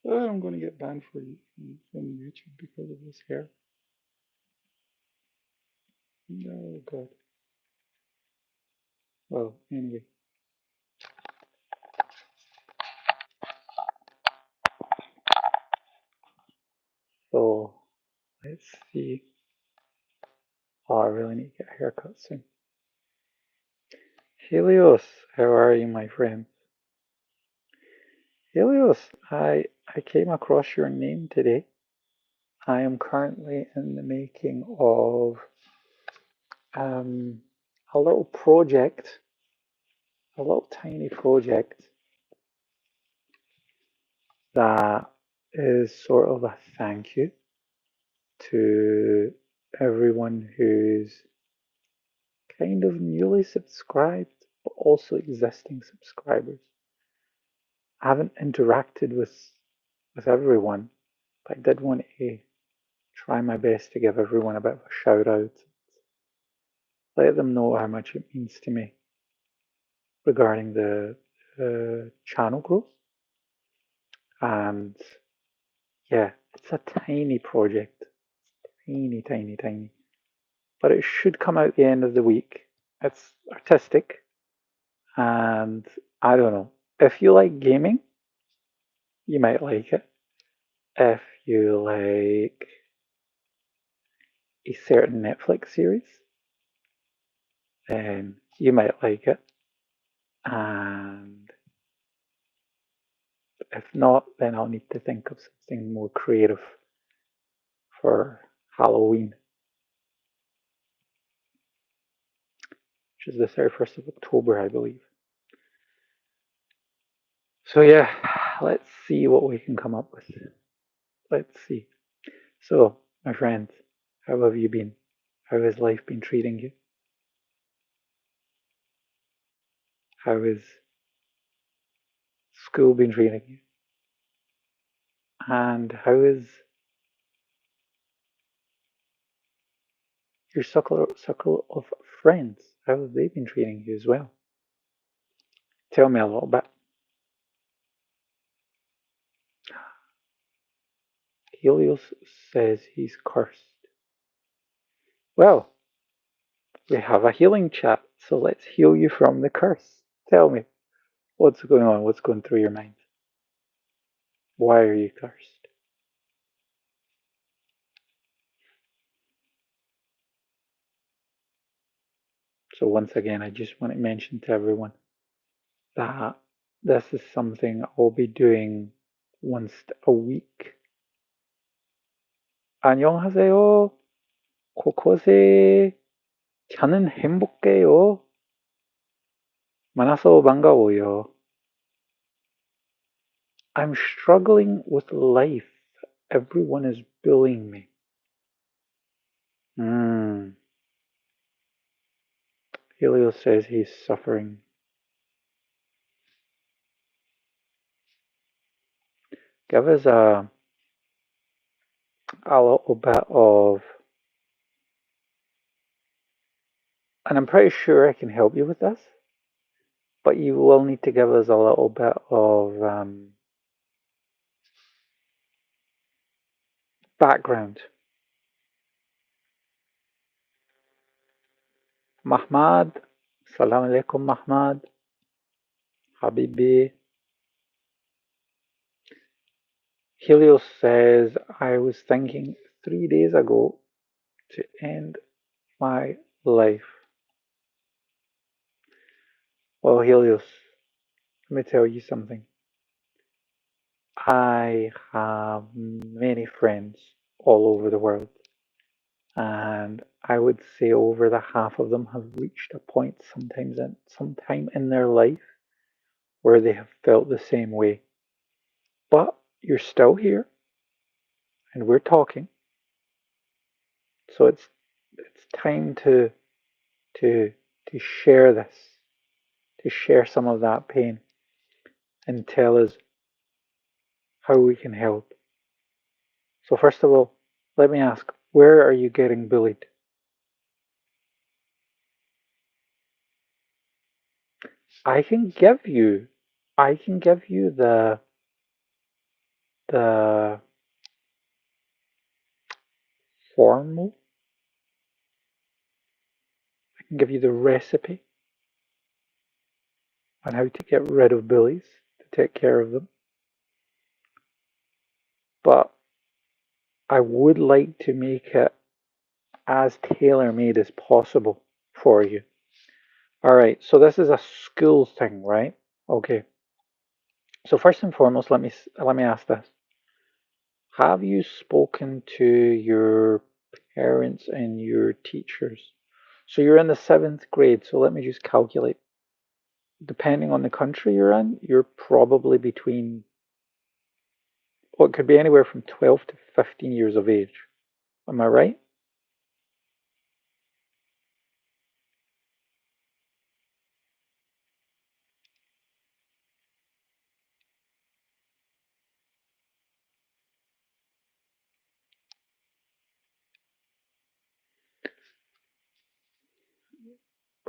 I'm going to get banned from YouTube because of this hair. Oh God. Well, anyway. So let's see. Oh, I really need to get a haircut soon. Helios, how are you, my friend? Helios, I came across your name today. I am currently in the making of um, a little project, a little tiny project that is sort of a thank you to everyone who's kind of newly subscribed, but also existing subscribers. I haven't interacted with everyone, but I did want to try my best to give everyone a bit of a shout out, let them know how much it means to me regarding the channel growth. And yeah, it's a tiny project, teeny, tiny, tiny, but it should come out the end of the week. It's artistic, and I don't know. If you like gaming, you might like it. If you like a certain Netflix series, then you might like it. And if not, then I'll need to think of something more creative for Halloween, which is the 31st of October, I believe. So, yeah, let's see what we can come up with. Let's see. So, my friends, how have you been? How has life been treating you? How has school been treating you? And how is your circle of friends? How have they been treating you as well? Tell me a little bit. Helios says he's cursed. Well, we have a healing chat, so let's heal you from the curse. Tell me, what's going on? What's going through your mind? Why are you cursed? So, once again, I just want to mention to everyone that this is something I'll be doing once a week. 안녕하세요. 곳곳에 저는 행복해요. 만나서 반가워요. I'm struggling with life. Everyone is bullying me. Helios says he's suffering. Give us a little bit of, and I'm pretty sure I can help you with this, but you will need to give us a little bit of background. Mahmad, Salam alaikum Mahmad, Habibi. Helios says, I was thinking 3 days ago to end my life. Well, Helios, let me tell you something. I have many friends all over the world, and I would say over the half of them have reached a point sometimes in sometime in their life where they have felt the same way. But you're still here and we're talking. So it's time to to share this, to share some of that pain and tell us how we can help. So first of all, let me ask, where are you getting bullied? I can give you I can give you the formula. I can give you the recipe on how to get rid of bullies, to take care of them. But I would like to make it as tailor-made as possible for you. All right, so this is a school thing, right? Okay. So first and foremost, let me ask this. Have you spoken to your parents and your teachers? So you're in the seventh grade, so let me just calculate. Depending on the country you're in, you're probably between, well, it could be anywhere from 12 to 15 years of age. Am I right?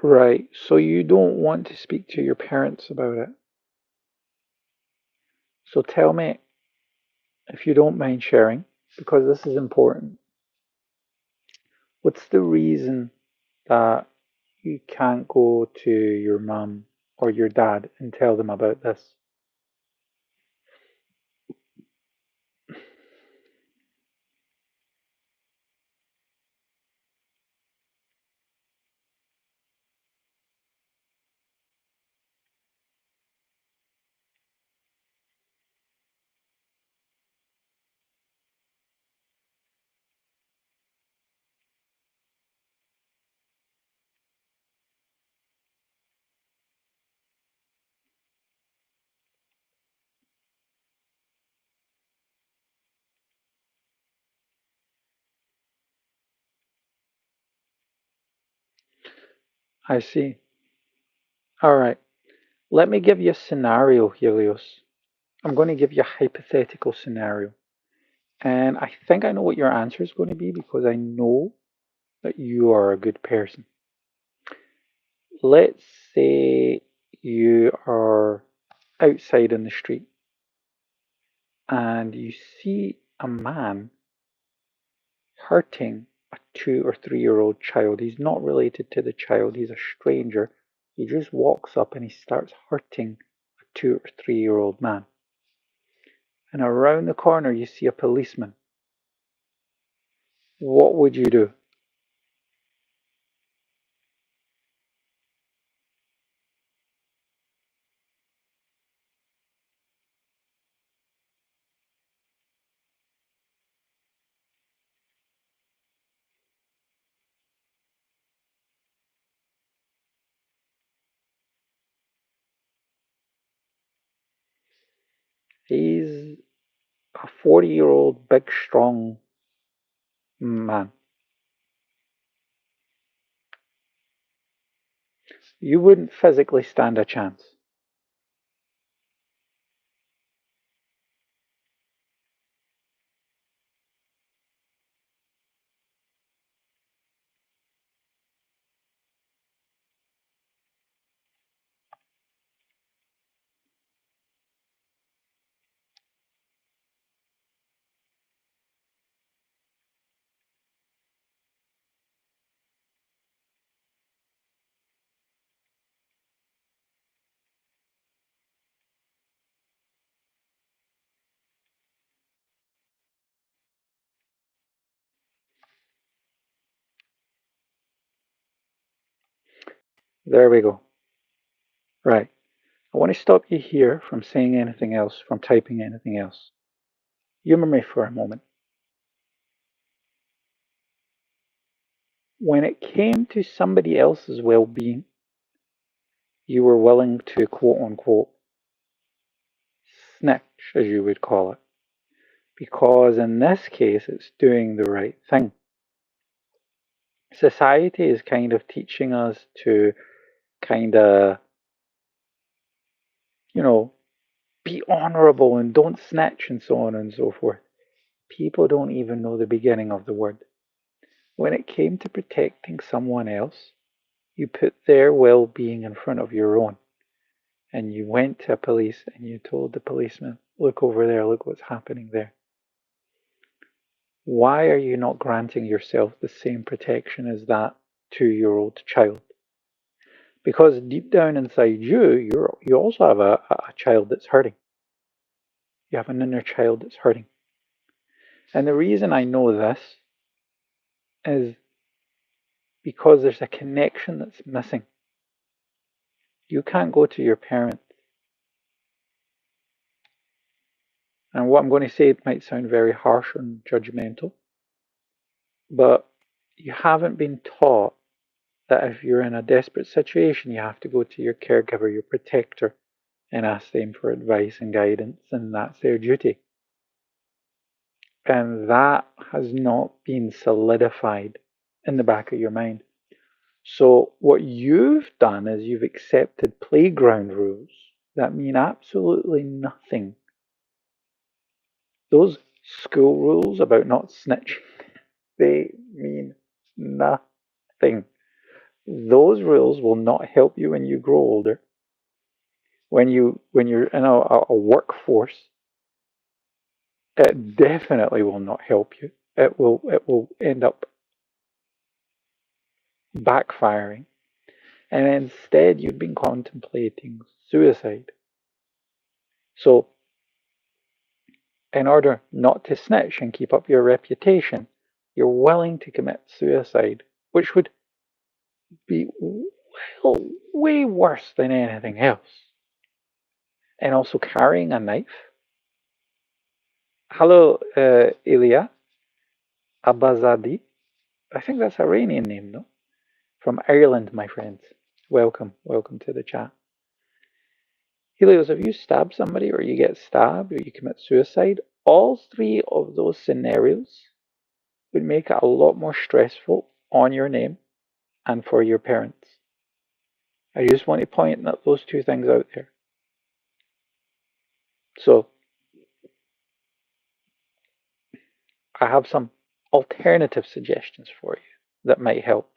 Right. So you don't want to speak to your parents about it. So tell me, if you don't mind sharing, because this is important, what's the reason that you can't go to your mum or your dad and tell them about this? I see. All right. Let me give you a scenario, Helios. I'm going to give you a hypothetical scenario. And I think I know what your answer is going to be because I know that you are a good person. Let's say you are outside in the street and you see a man hurting a 2 or 3 year old child. He's not related to the child, he's a stranger. He just walks up and he starts hurting a 2 or 3 year old man. And around the corner, you see a policeman. What would you do? He's a 40-year-old, big, strong man. You wouldn't physically stand a chance. There we go. Right. I want to stop you here from saying anything else, from typing anything else. Humor me for a moment. When it came to somebody else's well being, you were willing to quote unquote snitch, as you would call it, because in this case it's doing the right thing. Society is kind of teaching us to kind of, you know, be honorable and don't snitch and so on and so forth. People don't even know the beginning of the word. When it came to protecting someone else, you put their well being in front of your own. and you went to a police and you told the policeman, look over there, look what's happening there. Why are you not granting yourself the same protection as that 2-year-old child? Because deep down inside you, you also have a child that's hurting. You have an inner child that's hurting. And the reason I know this is because there's a connection that's missing. You can't go to your parents. And what I'm going to say might sound very harsh and judgmental, but you haven't been taught that if you're in a desperate situation, you have to go to your caregiver, your protector, and ask them for advice and guidance, and that's their duty. And that has not been solidified in the back of your mind. So what you've done is you've accepted playground rules that mean absolutely nothing. Those school rules about not snitching, they mean nothing. Those rules will not help you when you grow older. When you're in a workforce, it definitely will not help you. It will end up backfiring. And instead you've been contemplating suicide. So in order not to snitch and keep up your reputation, you're willing to commit suicide, which would be well, way worse than anything else. And also carrying a knife. Hello, Ilya Abazadi. I think that's Iranian name, no? From Ireland, my friends. Welcome, welcome to the chat. Helios, if you stab somebody or you get stabbed or you commit suicide, all three of those scenarios would make it a lot more stressful on your name and for your parents. I just want to point those two things out there. So I have some alternative suggestions for you that might help.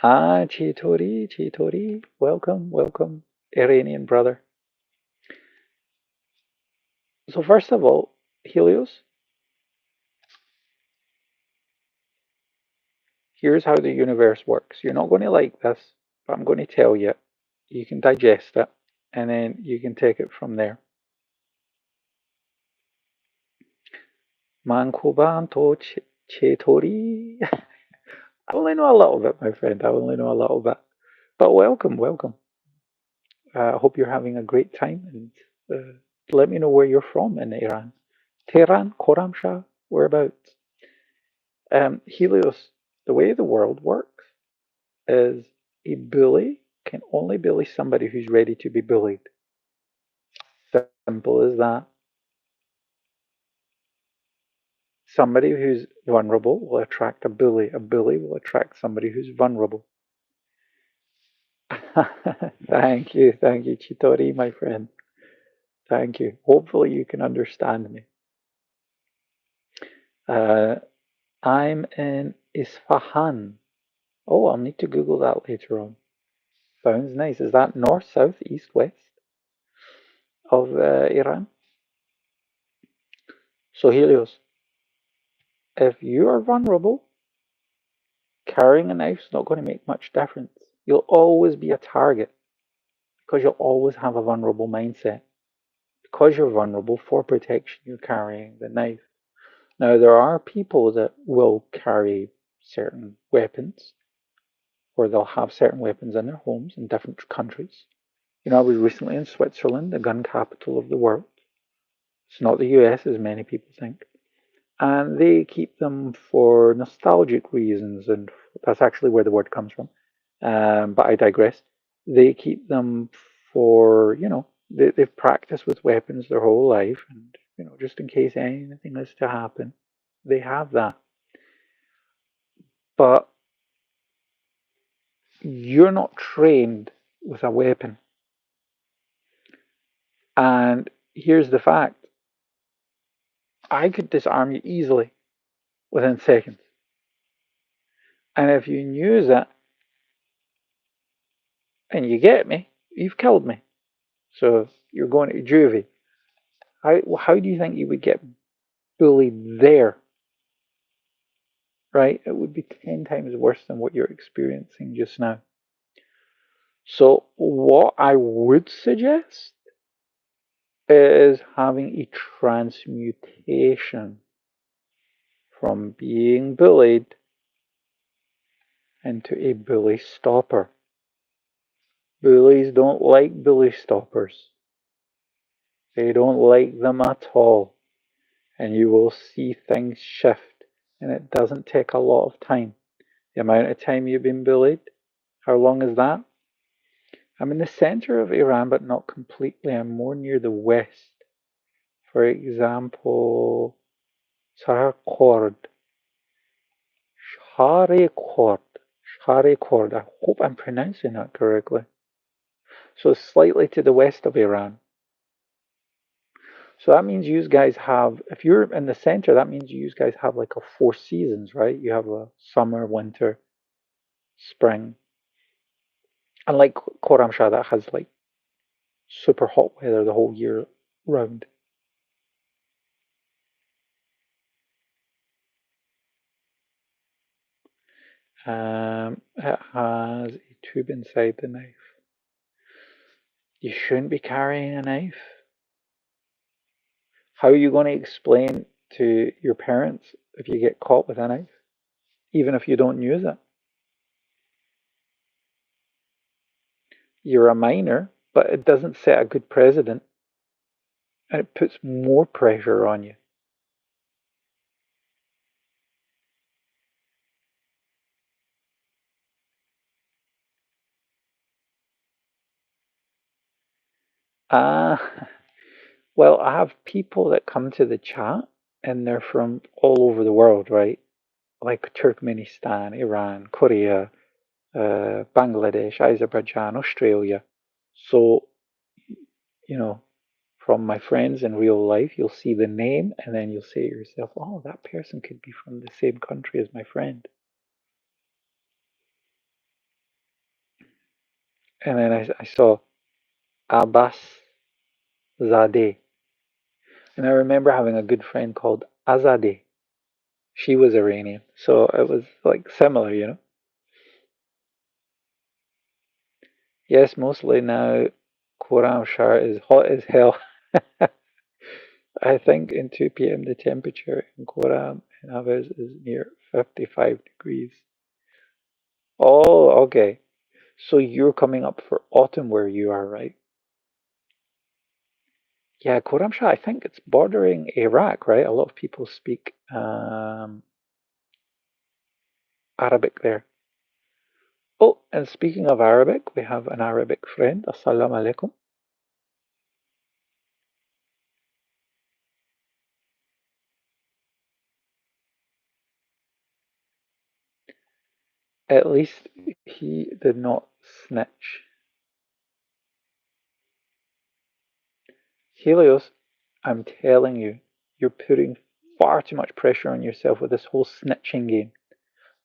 Ah, Chitori, welcome, welcome, Iranian brother. So first of all, Helios, here's how the universe works. You're not going to like this, but I'm going to tell you. You can digest it, and then you can take it from there. Mankubanto Chetori. I only know a little bit, my friend. I only know a little bit. But welcome, welcome. I hope you're having a great time, and let me know where you're from in Iran. Tehran, Khorramshahr, whereabouts? Helios, the way the world works is a bully can only bully somebody who's ready to be bullied. Simple as that. Somebody who's vulnerable will attract a bully. A bully will attract somebody who's vulnerable. Thank you, Chitori, my friend. Thank you. Hopefully you can understand me. I'm in Isfahan. Oh, I'll need to Google that later on. Sounds nice. Is that north, south, east, west of Iran? So Helios, if you are vulnerable, carrying a knife is not going to make much difference. You'll always be a target because you'll always have a vulnerable mindset. Because you're vulnerable for protection, you're carrying the knife. Now, there are people that will carry certain weapons, or they'll have certain weapons in their homes in different countries. You know, I was recently in Switzerland, the gun capital of the world. It's not the US, as many people think. And they keep them for nostalgic reasons, and that's actually where the word comes from. But I digress. They keep them for, they've practiced with weapons their whole life, and, just in case anything is to happen, they have that. But you're not trained with a weapon. And here's the fact. I could disarm you easily within seconds. And if you use it and you get me, You've killed me. So you're going to juvie. How do you think you would get bullied there, right? It would be 10 times worse than what you're experiencing just now. So what I would suggest is having a transmutation from being bullied into a bully stopper. Bullies don't like bully stoppers. They don't like them at all. And you will see things shift. And it doesn't take a lot of time. The amount of time you've been bullied, how long is that? I'm in the center of Iran, but not completely. I'm more near the west. For example, Sarakord, Sharekord, Sharekord. I hope I'm pronouncing that correctly. So slightly to the west of Iran. So that means you guys have, if you're in the center, that means you guys have like a four seasons, right? You have a summer, winter, spring. Unlike Khorramshahr that has like super hot weather the whole year round. It has a tube inside the knife. You shouldn't be carrying a knife. How are you going to explain to your parents if you get caught with a knife, even if you don't use it? You're a minor, but it doesn't set a good precedent and it puts more pressure on you. Ah, well, I have people that come to the chat and they're from all over the world, right? Like Turkmenistan, Iran, Korea, Bangladesh, Azerbaijan, Australia. So, you know, from my friends in real life, you'll see the name and then you'll say to yourself, oh, that person could be from the same country as my friend. And then I saw Abbas Zadeh. And I remember having a good friend called Azadeh. She was Iranian. So it was like similar, you know? Yes, mostly now Khorramshahr is hot as hell. I think in 2 p.m. the temperature in Khorram and Abbas is near 55 degrees. Oh, okay. So you're coming up for autumn where you are, right? Yeah, Khorramshahr, I think it's bordering Iraq, right? A lot of people speak Arabic there. Oh, and speaking of Arabic, we have an Arabic friend. Assalamu alaikum. At least he did not snitch. Helios, I'm telling you, you're putting far too much pressure on yourself with this whole snitching game.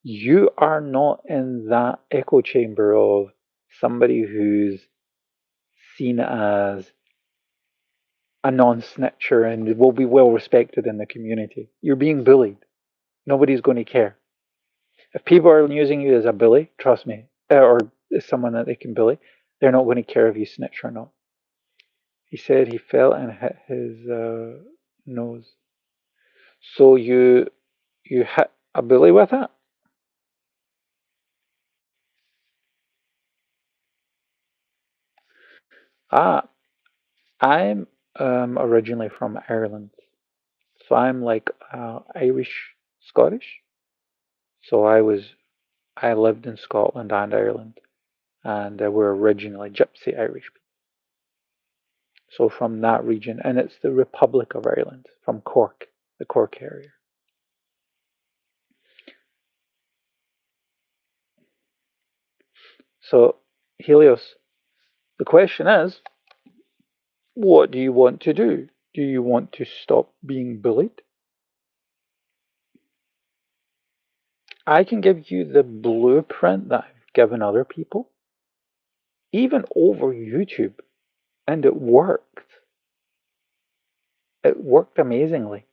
You are not in that echo chamber of somebody who's seen as a non-snitcher and will be well respected in the community. You're being bullied. Nobody's going to care. If people are using you as a bully, trust me, or as someone that they can bully, they're not going to care if you snitch or not. He said he fell and hit his nose. So you hit a bully with it? Ah, I'm originally from Ireland, so I'm like Irish Scottish. So I lived in Scotland and Ireland, and we're originally Gypsy Irish people. So from that region, and it's the Republic of Ireland, from Cork, the Cork area. So Helios, the question is, what do you want to do? Do you want to stop being bullied? I can give you the blueprint that I've given other people. even over YouTube, and it worked. It worked amazingly.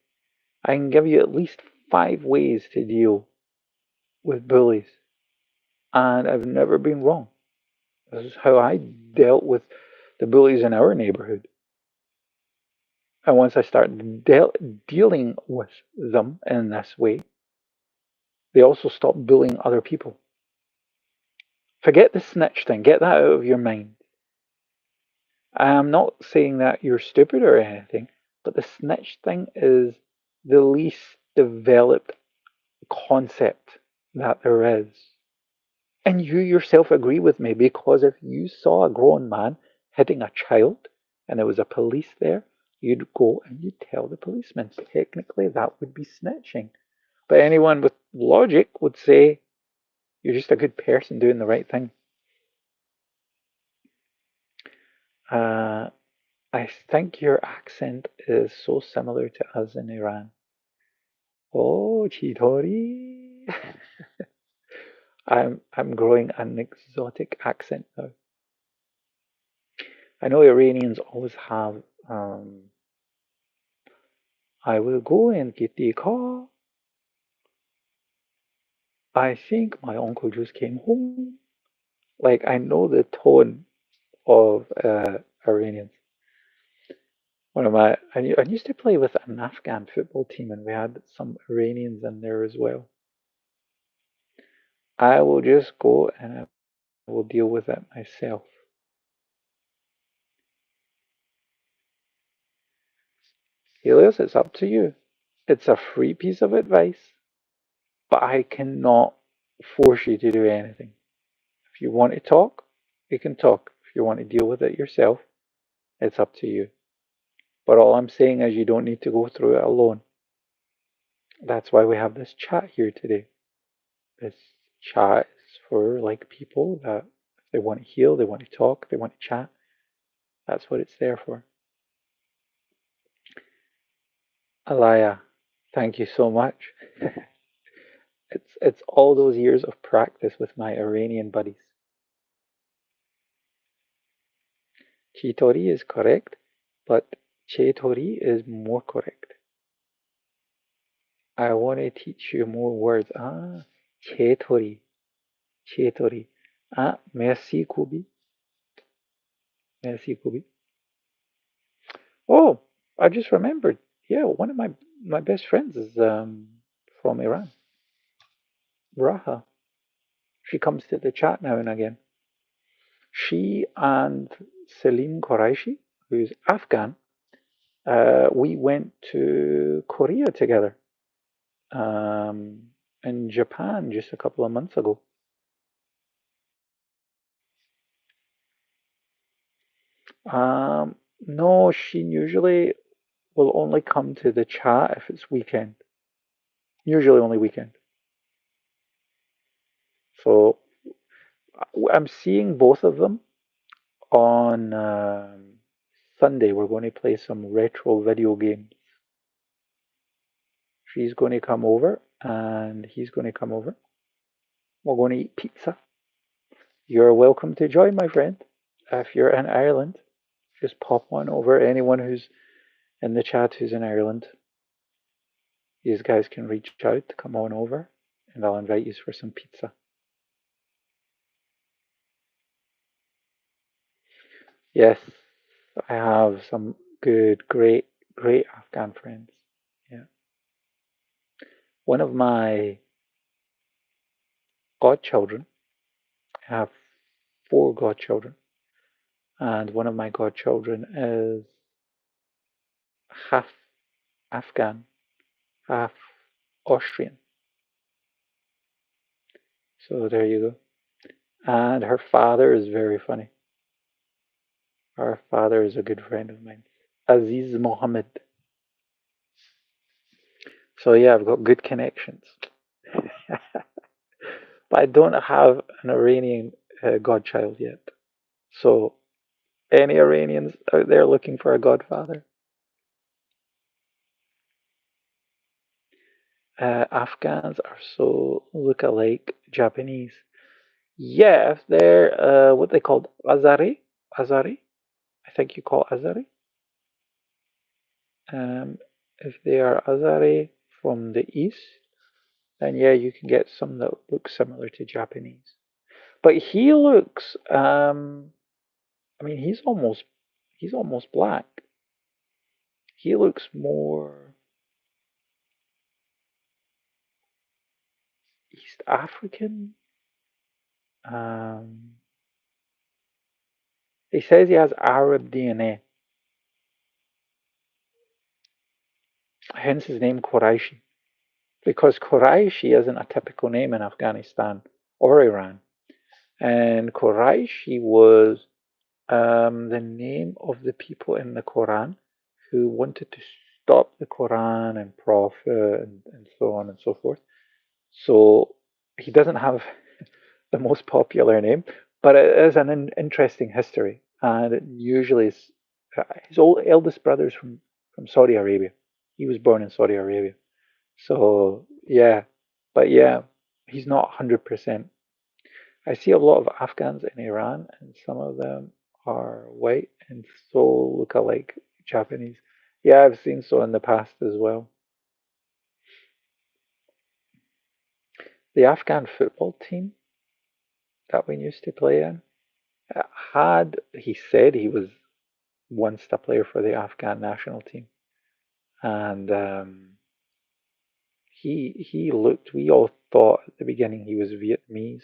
I can give you at least 5 ways to deal with bullies, and I've never been wrong. This is how I dealt with the bullies in our neighborhood. And once I started dealing with them in this way, they also stopped bullying other people. Forget the snitch thing, get that out of your mind. I'm not saying that you're stupid or anything, but the snitch thing is the least developed concept that there is. And you yourself agree with me because if you saw a grown man hitting a child and there was a police there, you'd go and you'd tell the policeman. Technically, that would be snitching. But anyone with logic would say you're just a good person doing the right thing. Uh, I think your accent is so similar to us in Iran. Oh, Chitori. I'm growing an exotic accent now. I know Iranians always have I will go and get the car. I think my uncle just came home. Like I know the tone of Iranians. I used to play with an Afghan football team, and we had some Iranians in there as well. I will just go and I will deal with it myself. Helios, it's up to you. It's a free piece of advice, but I cannot force you to do anything. If you want to talk, we can talk. If you want to deal with it yourself, it's up to you. But all I'm saying is you don't need to go through it alone. That's why we have this chat here today. This chat is for like people that if they want to heal, they want to talk, they want to chat. That's what it's there for. Alaya, thank you so much. It's all those years of practice with my Iranian buddies. Chitori is correct, but Chetori is more correct. I want to teach you more words. Ah, Chetori, Chetori. Ah, merci, Kubi. Merci, Kubi. Oh, I just remembered. Yeah, one of my best friends is from Iran. Raha. She comes to the chat now and again. She and Selim Qureshi, who's Afghan, we went to Korea together um, in Japan just a couple of months ago. No, she usually will only come to the chat if it's weekend. Usually only weekend. So I'm seeing both of them on Sunday. We're going to play some retro video games. She's going to come over and he's going to come over. We're going to eat pizza. You're welcome to join, my friend. If you're in Ireland, just pop on over. Anyone who's in the chat who's in Ireland, these guys can reach out, come on over, and I'll invite you for some pizza. Yes, I have some good, great Afghan friends. Yeah. One of my godchildren, I have 4 godchildren, and one of my godchildren is half Afghan, half Austrian. So there you go. And her father is very funny. Her father is a good friend of mine, Aziz Mohammed. So yeah, I've got good connections. But I don't have an Iranian godchild yet. So any Iranians out there looking for a godfather? Afghans are so look alike Japanese. Yeah, if they're what they called Azari, I think you call Azari. Um, if they are Azari from the east, then yeah, you can get some that look similar to Japanese. But he looks, I mean, he's almost black. He looks more East African. Um, he says he has Arab DNA, hence his name Quraishi. Because Quraishi isn't a typical name in Afghanistan or Iran. And Quraishi was the name of the people in the Quran who wanted to stop the Quran and Prophet and so on and so forth. So he doesn't have the most popular name, but it is an interesting history. And it usually is his eldest brother's from Saudi Arabia. He was born in Saudi Arabia. So yeah, but yeah, he's not 100%. I see a lot of Afghans in Iran, and some of them are white and so look alike Japanese. Yeah, I've seen so in the past as well. The Afghan football team that we used to play in had, he said he was once a player for the Afghan national team, and he looked. We all thought at the beginning he was Vietnamese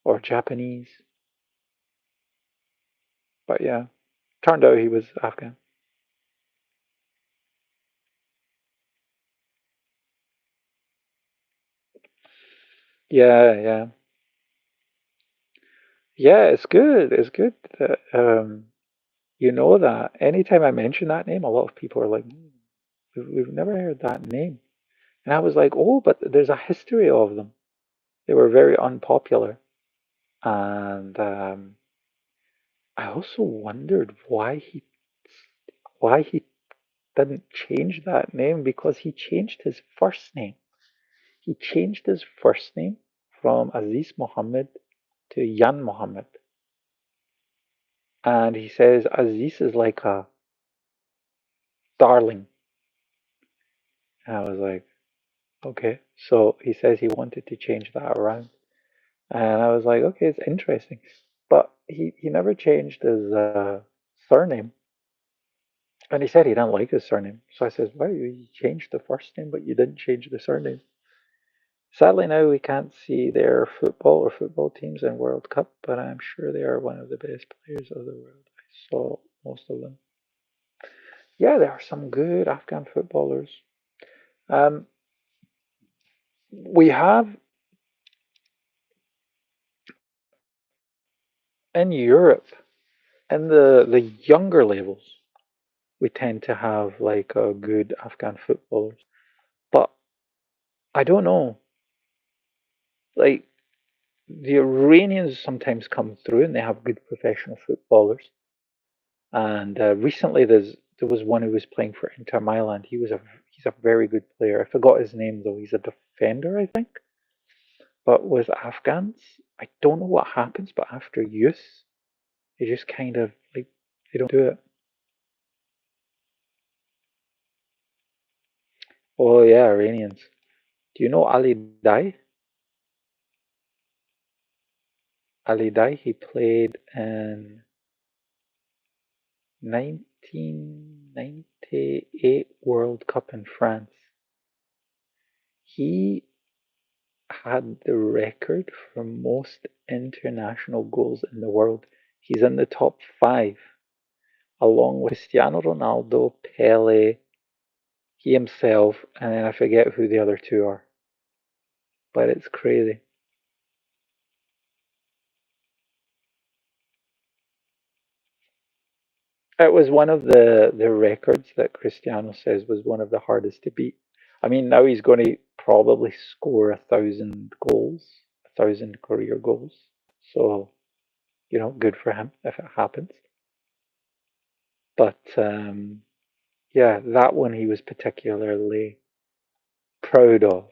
or Japanese, but yeah, turned out he was Afghan. Yeah, yeah, yeah. It's good. It's good that you know that. Anytime I mention that name, a lot of people are like, "Hmm, we've never heard that name." And I was like, "Oh, but there's a history of them. They were very unpopular." And I also wondered why he didn't change that name because he changed his first name. He changed his first name from Aziz Muhammad to Yan Muhammad. And he says Aziz is like a darling. And I was like, okay. So he says he wanted to change that around. And I was like, okay, it's interesting. But he never changed his surname. And he said he didn't like his surname. So I said, why? You changed the first name, but you didn't change the surname. Sadly, now we can't see their football or football teams in World Cup, but I'm sure they are one of the best players of the world. I saw most of them. Yeah, there are some good Afghan footballers. Um, we have in Europe, in the younger levels, we tend to have like a good Afghan footballers. But I don't know, like the Iranians sometimes come through and they have good professional footballers. And recently, there was one who was playing for Inter Milan. He's a very good player. I forgot his name though. He's a defender, I think. But with Afghans, I don't know what happens, but after youth, they just kind of like they don't do it. Oh yeah, Iranians. Do you know Ali Dai? Ali Dai, he played in 1998 World Cup in France. He had the record for most international goals in the world. He's in the top five, along with Cristiano Ronaldo, Pele, he himself, and then I forget who the other two are. But it's crazy. It was one of the records that Cristiano says was one of the hardest to beat. I mean, now he's going to probably score 1,000 goals, 1,000 career goals. So, good for him if it happens. But yeah, that one he was particularly proud of.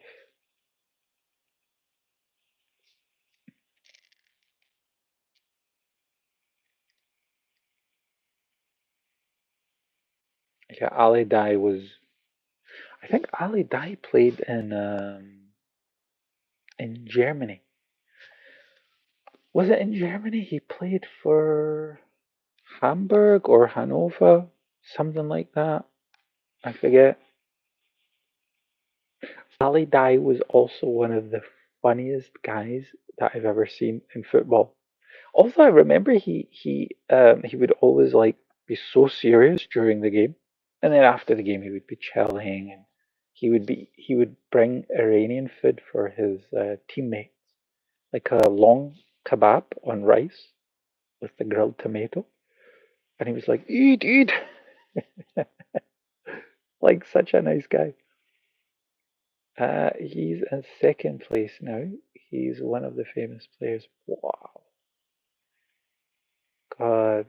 Yeah, Ali Dai was. I think Ali Dai played in Germany. Was it in Germany? He played for Hamburg or Hanover, something like that. I forget. Ali Dai was also one of the funniest guys that I've ever seen in football. Also, I remember he would always like be so serious during the game, and then after the game he would be chilling, and he would bring Iranian food for his teammates, like a long kebab on rice with the grilled tomato, and he was like, "Eat, eat," like such a nice guy. He's in second place now. He's one of the famous players. Wow, God,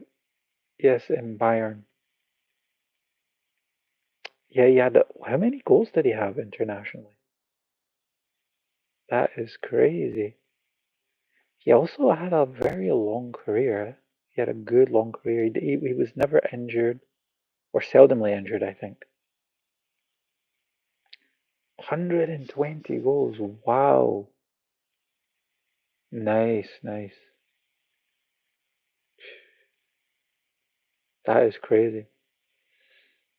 yes, in Bayern. Yeah, yeah. How many goals did he have internationally? That is crazy. He also had a very long career. He had a good long career. He was never injured or seldomly injured, I think. 120 goals. Wow. Nice, nice. That is crazy.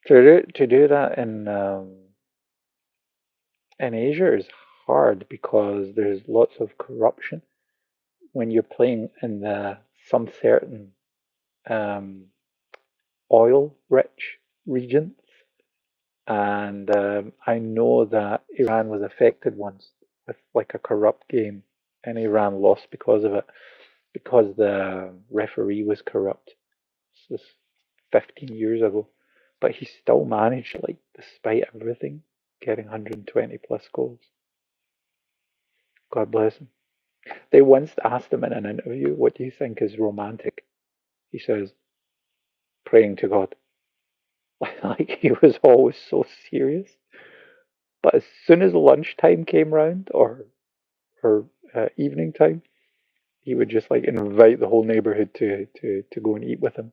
To do that in Asia is hard because there's lots of corruption when you're playing in some certain um, oil-rich regions. And I know that Iran was affected once with like a corrupt game, and Iran lost because of it, because the referee was corrupt. This was 15 years ago, but he still managed, like, despite everything, getting 120 plus goals. God bless him. They once asked him in an interview, "What do you think is romantic?" He says, "Praying to God." Like he was always so serious. But as soon as lunchtime came round, or evening time, he would just like invite the whole neighborhood to go and eat with him.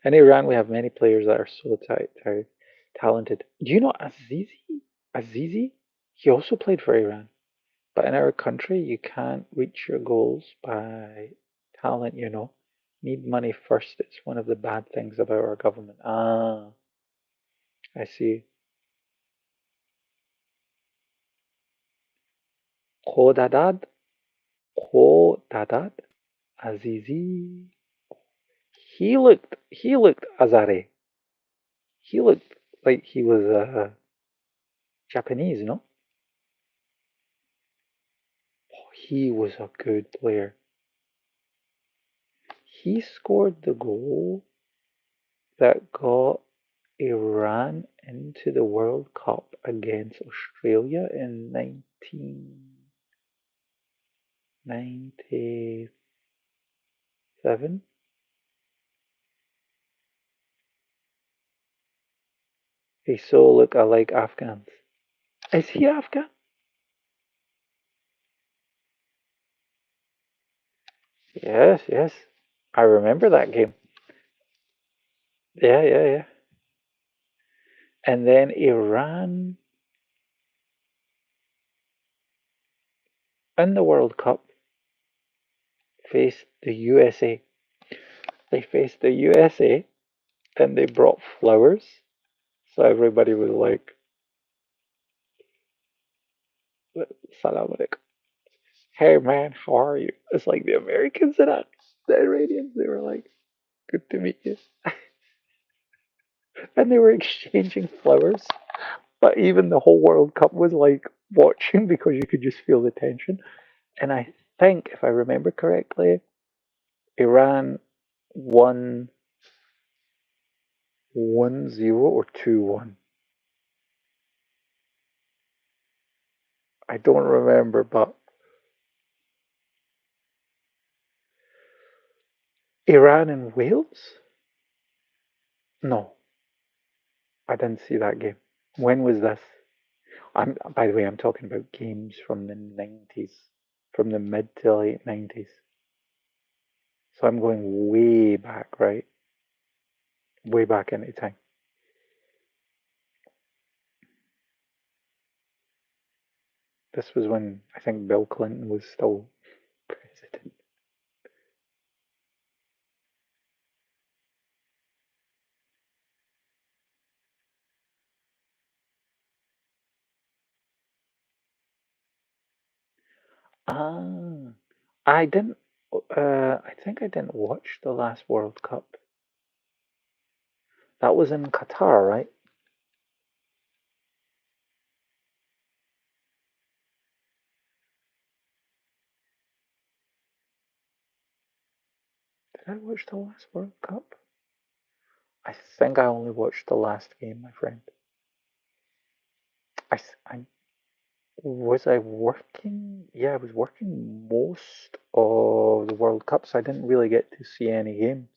In Iran, we have many players that are so talented. Do you know Azizi? Azizi? He also played for Iran. But in our country, you can't reach your goals by talent, you know. Need money first. It's one of the bad things about our government. Ah, I see. Kodadad? Kodadad? Azizi? He looked Azare. He looked like he was Japanese, no? Oh, he was a good player. He scored the goal that got Iran into the World Cup against Australia in 1997. They so look alike Afghans. Is he Afghan? Yes, yes. I remember that game. Yeah, yeah, yeah. And then Iran in the World Cup faced the USA. They faced the USA and they brought flowers. So everybody was like, Salam alaikum. Hey man, how are you? It's like the Americans and the Iranians, they were like, good to meet you. And they were exchanging flowers. But even the whole World Cup was like watching because you could just feel the tension. And I think, if I remember correctly, Iran won 1-0 or 2-1. I don't remember, but Iran and Wales? No, I didn't see that game. When was this? By the way, I'm talking about games from the 90s, from the mid to late 90s. So I'm going way back, right? Way back into time. This was when I think Bill Clinton was still president. Ah, I didn't. I think I didn't watch the last World Cup. That was in Qatar, right? Did I watch the last World Cup? I think I only watched the last game, my friend. I was I working? Yeah, I was working most of the World Cup, so I didn't really get to see any games.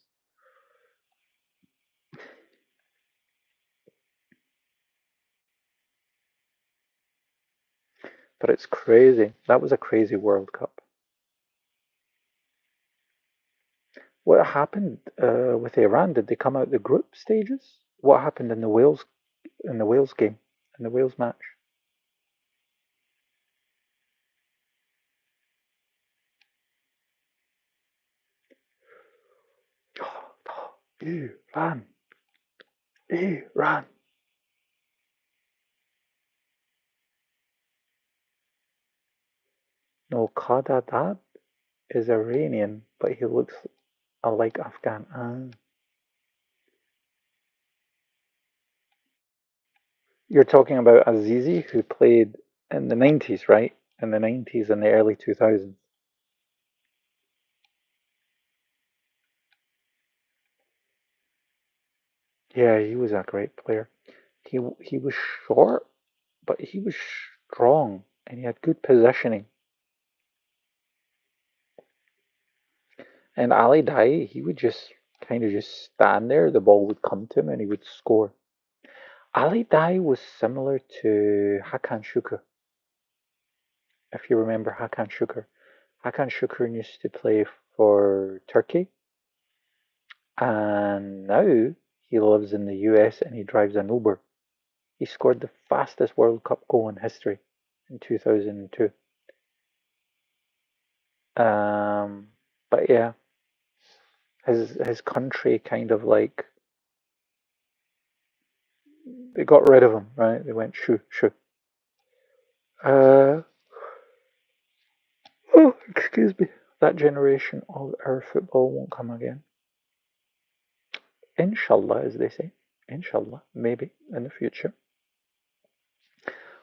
But it's crazy. That was a crazy World Cup. What happened with Iran? Did they come out the group stages? What happened in the Wales game, in the Wales match? Iran, Iran. No, Qadadad is Iranian, but he looks like Afghan. You're talking about Azizi, who played in the 90s, right? In the 90s and the early 2000s. Yeah, he was a great player. He was short, but he was strong and he had good positioning. And Ali Dai, he would just kind of just stand there, the ball would come to him and he would score. Ali Dai was similar to Hakan Şükür, if you remember Hakan Şükür. Hakan Şükür used to play for Turkey and now he lives in the US and he drives an Uber. He scored the fastest World Cup goal in history in 2002. Um, but yeah, his country kind of like they got rid of him, right? They went shoo shoo. Uh, oh, excuse me. That generation of our football won't come again. Inshallah, as they say. Inshallah, maybe in the future.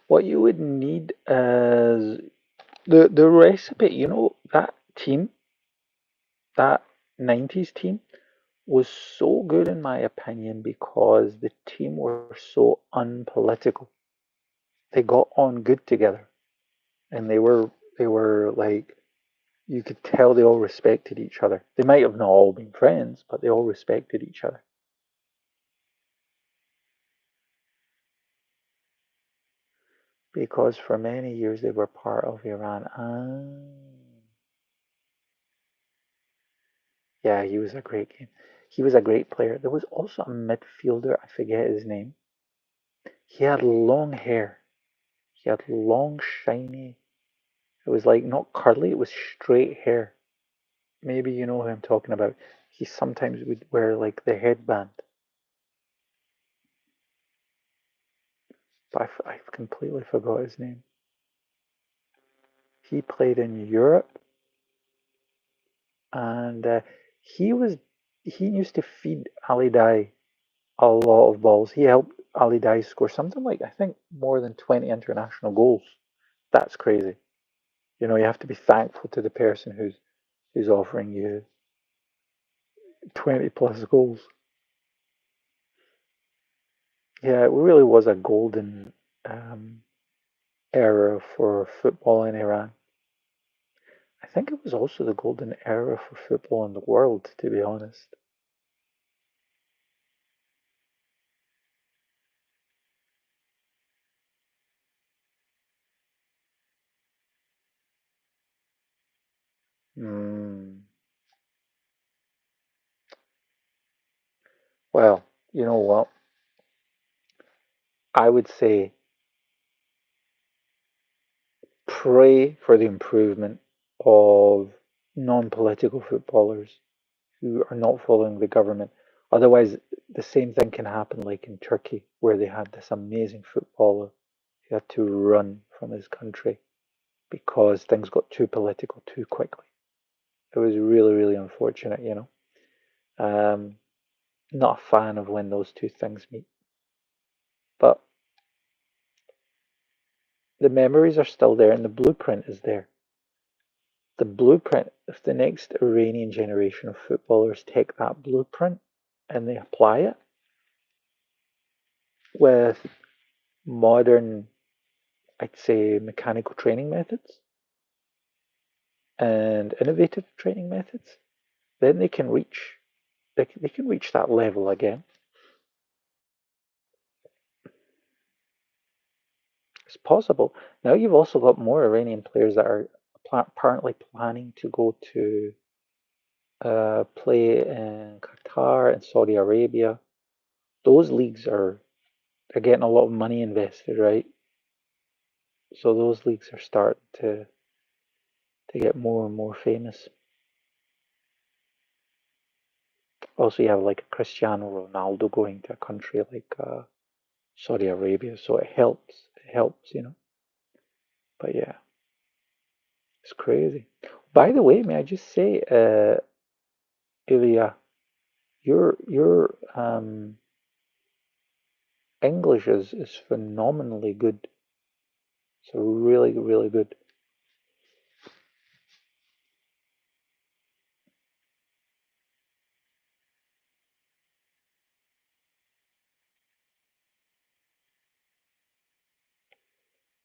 What you would need is the recipe. You know that team, that 90s team, was so good in my opinion because the team were so unpolitical. They got on good together, and they were like you could tell they all respected each other. They might have not all been friends, but they all respected each other. Because for many years they were part of Iran. Yeah, he was a great game. He was a great player. There was also a midfielder, I forget his name. He had long hair. He had long, shiny. It was like not curly, it was straight hair. Maybe you know who I'm talking about. He sometimes would wear like the headband, but I've completely forgot his name. He played in Europe and he used to feed Ali Dai a lot of balls. He helped Ali Dai score something like I think more than 20 international goals. That's crazy. You know, you have to be thankful to the person who's offering you 20 plus goals. Yeah, it really was a golden um, era for football in Iran. I think it was also the golden era for football in the world, to be honest. Mm. Well, you know what? I would say pray for the improvement of non-political footballers who are not following the government. Otherwise, the same thing can happen like in Turkey, where they had this amazing footballer who had to run from his country because things got too political too quickly. It was really, really unfortunate, you know. Um, Not a fan of when those two things meet. But the memories are still there and the blueprint is there. The blueprint, if the next Iranian generation of footballers take that blueprint and they apply it with modern, I'd say, mechanical training methods and innovative training methods, then they can reach that level again. It's possible. Now you've also got more Iranian players that are apparently planning to go to play in Qatar and Saudi Arabia. Those leagues are getting a lot of money invested, right? So those leagues are starting to get more and more famous. Also, you have like a Cristiano Ronaldo going to a country like Saudi Arabia, so it helps. It helps, you know. But yeah, it's crazy. By the way, may I just say, Ilya, your English is phenomenally good. So really, really good.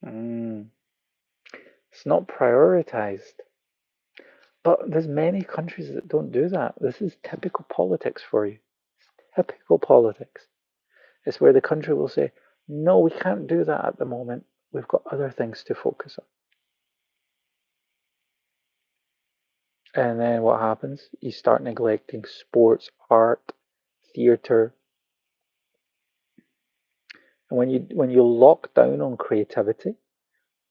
Mm, it's not prioritized. But there's many countries that don't do that. This is typical politics for you. Typical politics. It's where the country will say, no, we can't do that at the moment. We've got other things to focus on. And then what happens? You start neglecting sports, art, theatre. And when you lock down on creativity,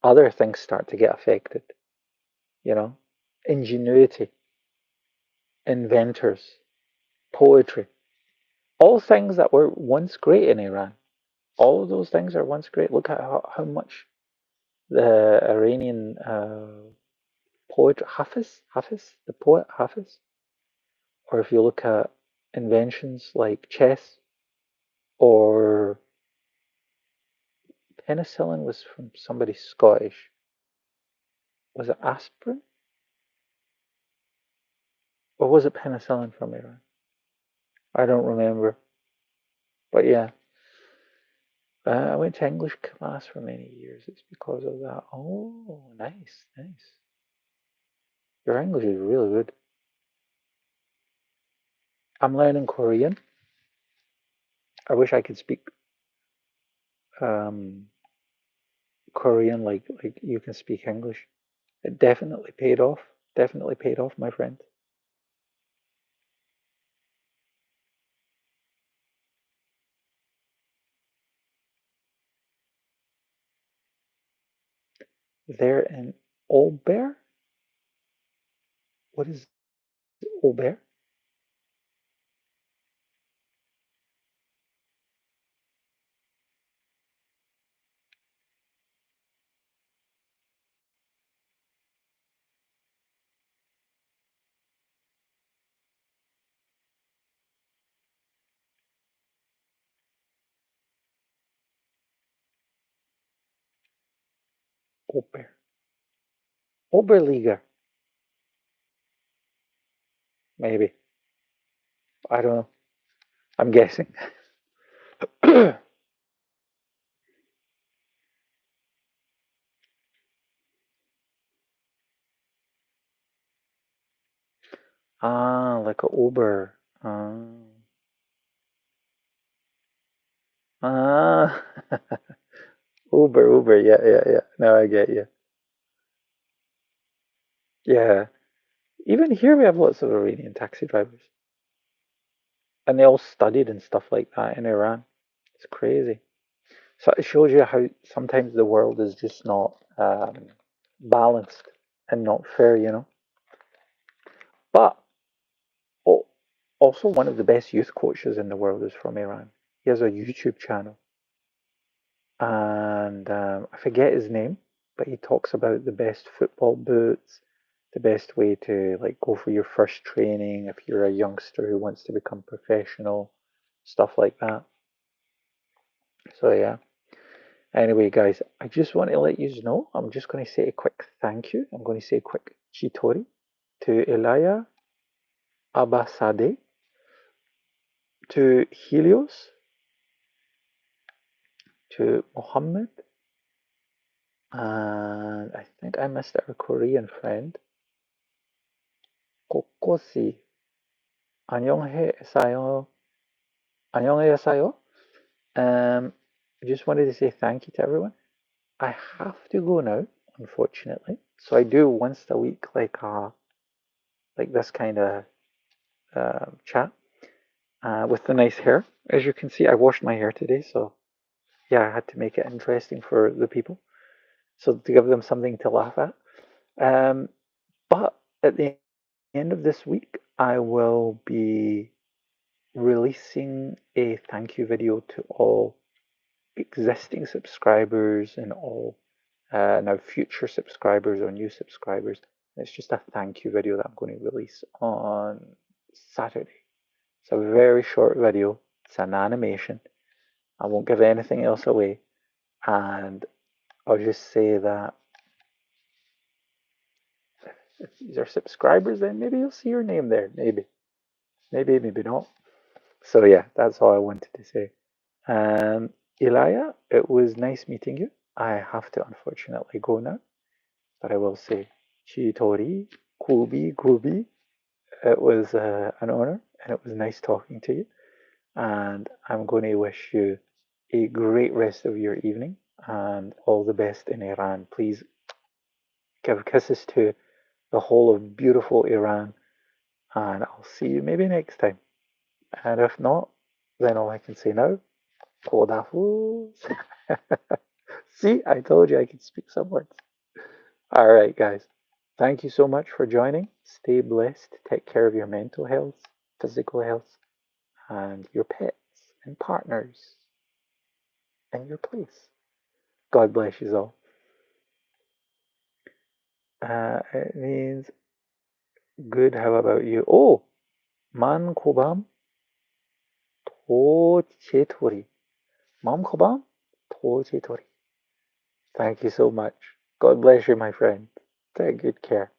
other things start to get affected, you know? Ingenuity, inventors, poetry. All things that were once great in Iran. All of those things are once great. Look at how much the Iranian poet Hafiz, the poet Hafiz, or if you look at inventions like chess or penicillin was from somebody Scottish. Was it aspirin or was it penicillin from Iran? I don't remember. But yeah, I went to English class for many years. It's because of that. Oh, nice, nice. Your English is really good. I'm learning Korean. I wish I could speak um, Korean like you can speak English. It definitely paid off. Definitely paid off, my friend. There in Aubert? What is Aubert? Aubert. Oberliga, maybe. I don't know. I'm guessing. Ah, like a Uber. Ah. Uber. Yeah, yeah, yeah. Now I get you. Yeah. Even here we have lots of Iranian taxi drivers. And they all studied and stuff like that in Iran. It's crazy. So it shows you how sometimes the world is just not balanced and not fair, you know. But oh, also, one of the best youth coaches in the world is from Iran. He has a YouTube channel, and I forget his name, but he talks about the best football boots, the best way to like go for your first training if you're a youngster who wants to become professional, stuff like that. So yeah. Anyway, guys, I just want to let you know. I'm just going to say a quick thank you. I'm going to say a quick chitori to Elia Abasade, to Helios, to Mohammed, and I think I missed our Korean friend, Kokosi. 안녕하세요. 안녕하세요. I just wanted to say thank you to everyone. I have to go now, unfortunately. So I do once a week, like this kind of chat with the nice hair. As you can see, I washed my hair today, so yeah, I had to make it interesting for the people, so to give them something to laugh at. Um, but at the end of this week, I will be releasing a thank you video to all existing subscribers and all now future subscribers or new subscribers. It's just a thank you video that I'm going to release on Saturday. It's a very short video. It's an animation. I won't give anything else away. And I'll just say that if these are subscribers, then maybe you'll see your name there. Maybe. Maybe, maybe not. So yeah, that's all I wanted to say. Elia, it was nice meeting you. I have to unfortunately go now, but I will say Chitori, Kubi, Kubi. It was an honor and it was nice talking to you. And I'm going to wish you a great rest of your evening and all the best in Iran. Please give kisses to the whole of beautiful Iran, and I'll see you maybe next time. And if not, then all I can say now, Kodafuz. See, I told you I could speak some words. All right, guys. Thank you so much for joining. Stay blessed. Take care of your mental health, physical health, and your pets and partners and your place. God bless you all. It means good. How about you? Oh, man kobam to chetori. Mam kobam to chetori. Thank you so much. God bless you, my friend. Take good care.